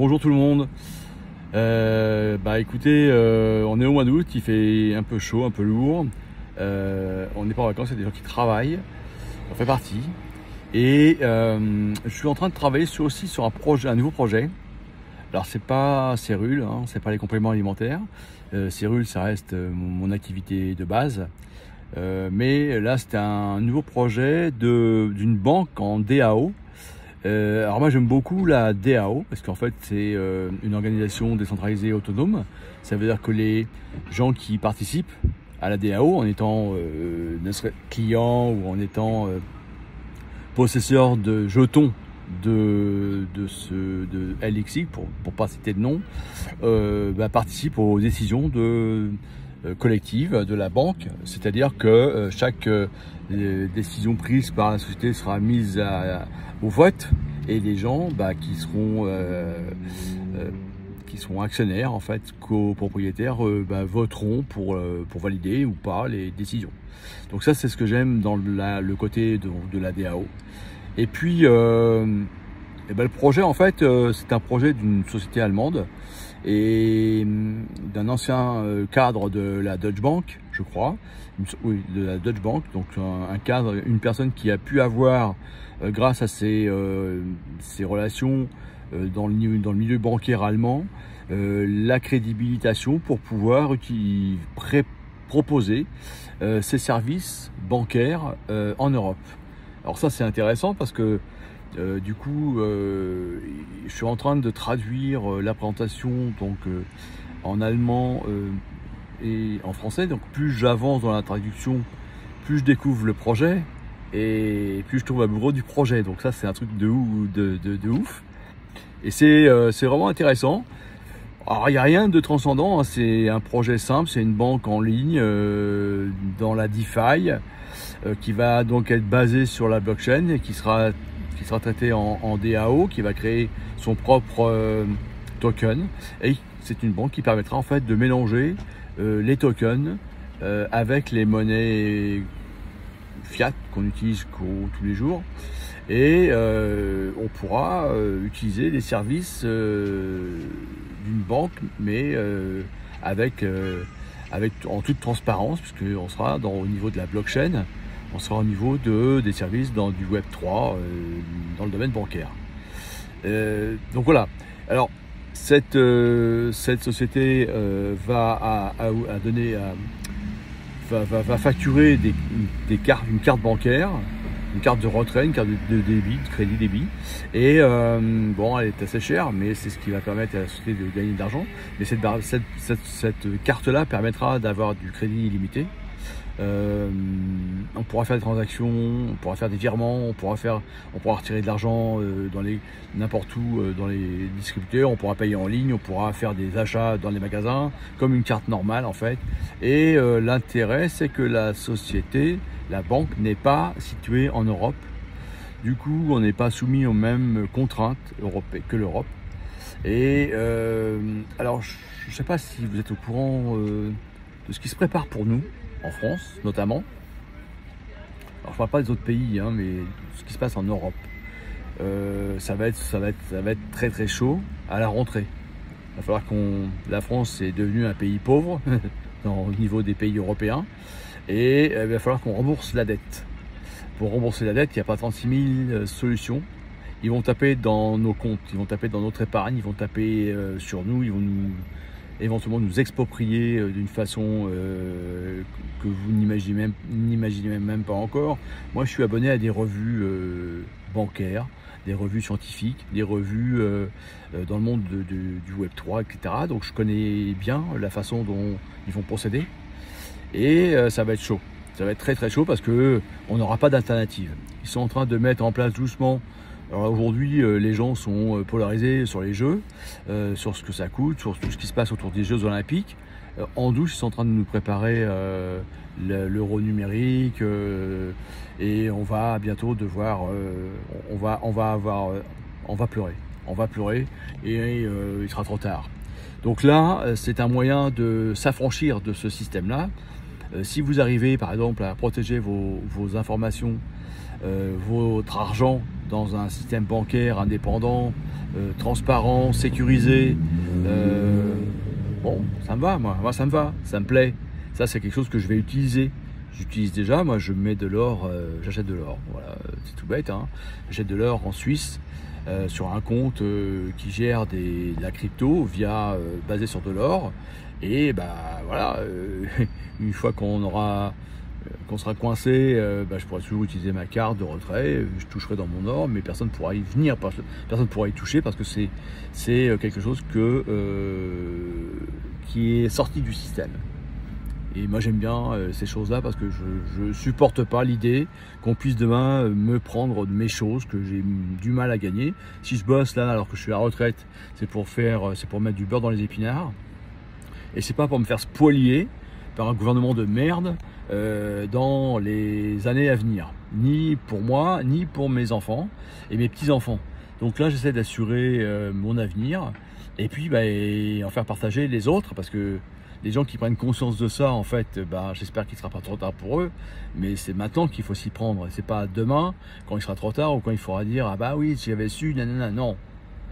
Bonjour tout le monde. Écoutez, on est au mois d'août, il fait un peu chaud, un peu lourd. On n'est pas en vacances, il y a des gens qui travaillent, on fait partie. Et je suis en train de travailler aussi sur un nouveau projet. Alors c'est pas Cérule, hein, c'est pas les compléments alimentaires. Cérule, ça reste mon activité de base. Mais là, c'est un nouveau projet d'une banque en DAO. Alors moi j'aime beaucoup la DAO parce qu'en fait c'est une organisation décentralisée autonome. Ça veut dire que les gens qui participent à la DAO en étant clients ou en étant possesseurs de jetons de LXI pour pas citer de nom, participent aux décisions collectives de la banque. C'est-à-dire que chaque décision prise par la société sera mise au vote et les gens qui seront actionnaires, en fait, copropriétaires, voteront pour valider ou pas les décisions. Donc ça, c'est ce que j'aime dans le côté de la DAO. Et puis, le projet, en fait, c'est un projet d'une société allemande et d'un ancien cadre de la Deutsche Bank, je crois. Oui, de la Deutsche Bank. Donc un cadre, une personne qui a pu avoir, grâce à ses relations dans le milieu bancaire allemand, la crédibilisation pour pouvoir proposer ses services bancaires en Europe. Alors ça, c'est intéressant parce que du coup, je suis en train de traduire la présentation en allemand et en français. Donc plus j'avance dans la traduction, plus je découvre le projet et plus je trouve amoureux du projet. Donc ça, c'est un truc de ouf. Et c'est vraiment intéressant. Alors il n'y a rien de transcendant, hein. C'est un projet simple, c'est une banque en ligne dans la DeFi qui va donc être basée sur la blockchain et qui sera traité en DAO, qui va créer son propre token. Et c'est une banque qui permettra en fait de mélanger les tokens avec les monnaies fiat qu'on utilise tous les jours. Et on pourra utiliser les services d'une banque, mais en toute transparence, puisqu'on sera au niveau de la blockchain. On sera au niveau des services du Web 3 dans le domaine bancaire. Donc voilà. Alors cette société va facturer une carte bancaire, une carte de retrait, une carte de débit, de crédit débit. Et elle est assez chère, mais c'est ce qui va permettre à la société de gagner de l'argent. Mais cette carte-là permettra d'avoir du crédit illimité. On pourra faire des transactions, on pourra faire des virements, on pourra retirer de l'argent n'importe où dans les distributeurs, on pourra payer en ligne, on pourra faire des achats dans les magasins comme une carte normale en fait. Et l'intérêt, c'est que la banque n'est pas située en Europe. Du coup, on n'est pas soumis aux mêmes contraintes européennes que l'Europe. Et alors, je ne sais pas si vous êtes au courant de ce qui se prépare pour nous en France notamment. Alors je parle pas des autres pays, hein, mais ce qui se passe en Europe. Ça va être très très chaud à la rentrée. Il va falloir la France est devenue un pays pauvre au niveau des pays européens et il va falloir qu'on rembourse la dette. Pour rembourser la dette, il n'y a pas 36 000 solutions. Ils vont taper dans nos comptes, ils vont taper dans notre épargne, ils vont taper sur nous, ils vont éventuellement nous exproprier d'une façon que vous n'imaginez même pas encore. Moi, je suis abonné à des revues bancaires, des revues scientifiques, des revues dans le monde du Web 3, etc. Donc, je connais bien la façon dont ils vont procéder. Et ça va être chaud. Ça va être très très chaud parce que on n'aura pas d'alternative. Ils sont en train de mettre en place doucement. Alors aujourd'hui, les gens sont polarisés sur les jeux, sur ce que ça coûte, sur tout ce qui se passe autour des Jeux Olympiques. En douce, ils sont en train de nous préparer l'euro numérique et on va bientôt devoir, on va pleurer et il sera trop tard. Donc là, c'est un moyen de s'affranchir de ce système-là. Si vous arrivez, par exemple, à protéger vos informations, votre argent dans un système bancaire indépendant, transparent, sécurisé. Bon, ça me va, moi ça me va, ça me plaît. Ça, c'est quelque chose que je vais utiliser. J'utilise déjà, moi je mets de l'or, j'achète de l'or, voilà, c'est tout bête, hein. J'achète de l'or en Suisse sur un compte qui gère de la crypto basé sur de l'or. Et bah voilà, une fois qu'on sera coincé, je pourrai toujours utiliser ma carte de retrait, je toucherai dans mon or, mais personne ne pourra y venir, personne ne pourra y toucher parce que c'est quelque chose qui est sorti du système. Et moi j'aime bien ces choses-là parce que je ne supporte pas l'idée qu'on puisse demain me prendre mes choses que j'ai du mal à gagner. Si je bosse là alors que je suis à la retraite, c'est pour mettre du beurre dans les épinards. Et c'est pas pour me faire spolier par un gouvernement de merde dans les années à venir. Ni pour moi, ni pour mes enfants et mes petits-enfants. Donc là j'essaie d'assurer mon avenir et puis en faire partager les autres parce que les gens qui prennent conscience de ça, en fait, j'espère qu'il ne sera pas trop tard pour eux, mais c'est maintenant qu'il faut s'y prendre. C'est pas demain, quand il sera trop tard, ou quand il faudra dire « Ah bah oui, si j'avais su, nanana ». Non,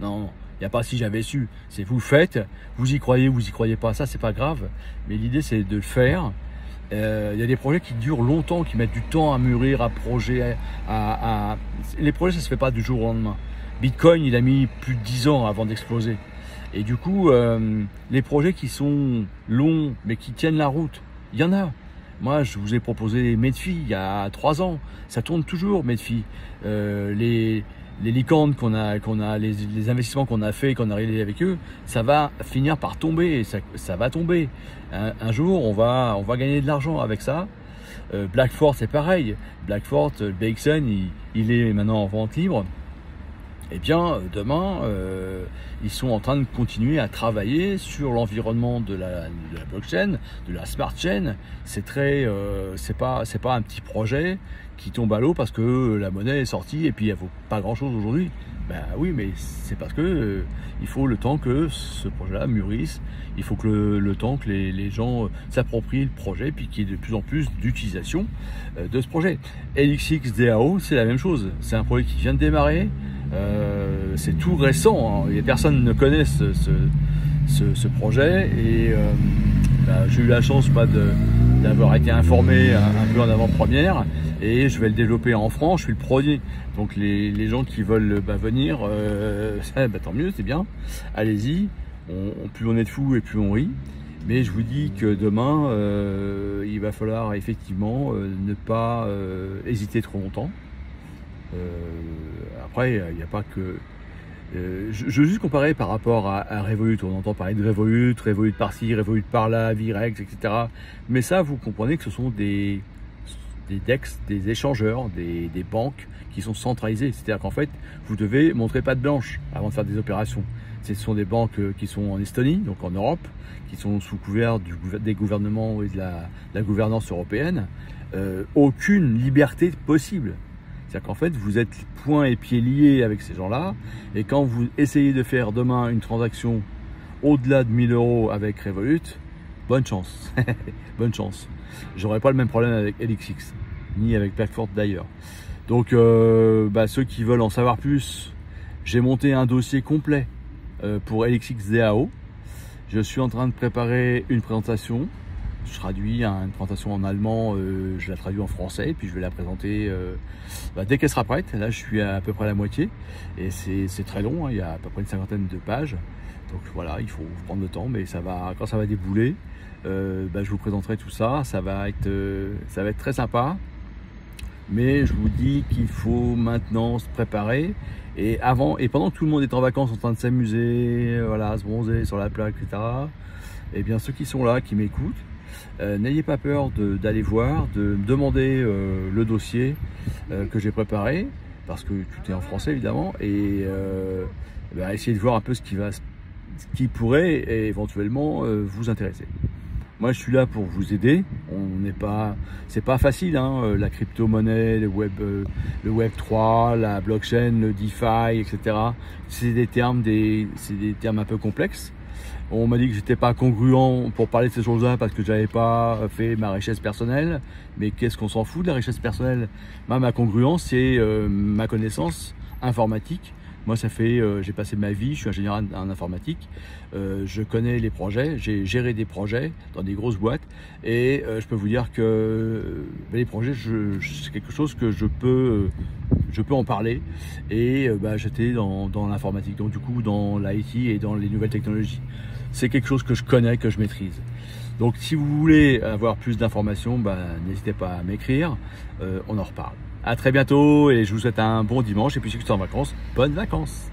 non, il n'y a pas « si j'avais su ». C'est vous faites, vous y croyez pas, ça c'est pas grave, mais l'idée c'est de le faire. Il y a des projets qui durent longtemps, qui mettent du temps à mûrir, à projet, Les projets, ça se fait pas du jour au lendemain. Bitcoin, il a mis plus de 10 ans avant d'exploser. Et du coup, les projets qui sont longs, mais qui tiennent la route, il y en a. Moi, je vous ai proposé Medfi il y a 3 ans. Ça tourne toujours, Medfi. Les licornes qu'on a, les investissements qu'on a fait, qu'on a réalisés avec eux, ça va finir par tomber. Ça va tomber. Un jour, on va gagner de l'argent avec ça. Blackfort, c'est pareil. Blackfort, BXN, il est maintenant en vente libre. Eh bien, demain, ils sont en train de continuer à travailler sur l'environnement de la blockchain, de la smart chain. C'est pas un petit projet qui tombe à l'eau parce que la monnaie est sortie et puis elle vaut pas grand-chose aujourd'hui. Ben oui, mais c'est parce que il faut le temps que ce projet-là mûrisse. Il faut que le temps que les gens s'approprient le projet, puis qu'il y ait de plus en plus d'utilisation de ce projet. LXX DAO, c'est la même chose. C'est un projet qui vient de démarrer. C'est tout récent, hein. Personne ne connaît ce projet et j'ai eu la chance d'avoir été informé un peu en avant-première et je vais le développer en France. Je suis le premier, donc les gens qui veulent venir, tant mieux, c'est bien, allez-y. Plus on est de fous et plus on rit, mais je vous dis que demain il va falloir effectivement ne pas hésiter trop longtemps. Après, il n'y a pas que... je veux juste comparer par rapport à Revolut. On entend parler de Revolut par-ci, Revolut par-là, Virex, etc. Mais ça, vous comprenez que ce sont des DEX, des échangeurs, des banques qui sont centralisées. C'est-à-dire qu'en fait, vous devez montrer patte blanche avant de faire des opérations. Ce sont des banques qui sont en Estonie, donc en Europe, qui sont sous couvert des gouvernements et de la gouvernance européenne. Aucune liberté possible. C'est-à-dire qu'en fait, vous êtes poings et pieds liés avec ces gens-là, et quand vous essayez de faire demain une transaction au-delà de 1000 € avec Revolut, bonne chance. Bonne chance. J'aurais pas le même problème avec LXX, ni avec Blackfort d'ailleurs. Donc, ceux qui veulent en savoir plus, j'ai monté un dossier complet pour LXX DAO. Je suis en train de préparer une présentation. Je traduis une présentation en allemand, je la traduis en français, puis je vais la présenter dès qu'elle sera prête. Là, je suis à peu près à la moitié, et c'est très long, hein, il y a à peu près une 50aine de pages. Donc voilà, il faut prendre le temps, mais quand ça va débouler, je vous présenterai tout ça. Ça va être très sympa, mais je vous dis qu'il faut maintenant se préparer. Et pendant que tout le monde est en vacances en train de s'amuser, voilà, se bronzer sur la plage, etc., et bien ceux qui sont là, qui m'écoutent, n'ayez pas peur d'aller voir, de me demander le dossier que j'ai préparé, parce que tout est en français évidemment, et essayez de voir un peu ce qui pourrait éventuellement vous intéresser. Moi, je suis là pour vous aider. C'est pas facile, hein, la crypto-monnaie, le Web 3, la blockchain, le DeFi, etc. C'est des termes un peu complexes. On m'a dit que j'étais pas congruent pour parler de ces choses-là parce que j'avais pas fait ma richesse personnelle. Mais qu'est-ce qu'on s'en fout de la richesse personnelle? Ma congruence, c'est ma connaissance informatique. Moi, ça fait, j'ai passé ma vie, je suis ingénieur en informatique, je connais les projets, j'ai géré des projets dans des grosses boîtes et je peux vous dire que les projets, c'est quelque chose que je peux en parler et j'étais dans l'informatique, donc du coup dans l'IT et dans les nouvelles technologies. C'est quelque chose que je connais, que je maîtrise. Donc si vous voulez avoir plus d'informations, n'hésitez pas à m'écrire, on en reparle. À très bientôt et je vous souhaite un bon dimanche et puis ceux qui sont en vacances, bonnes vacances.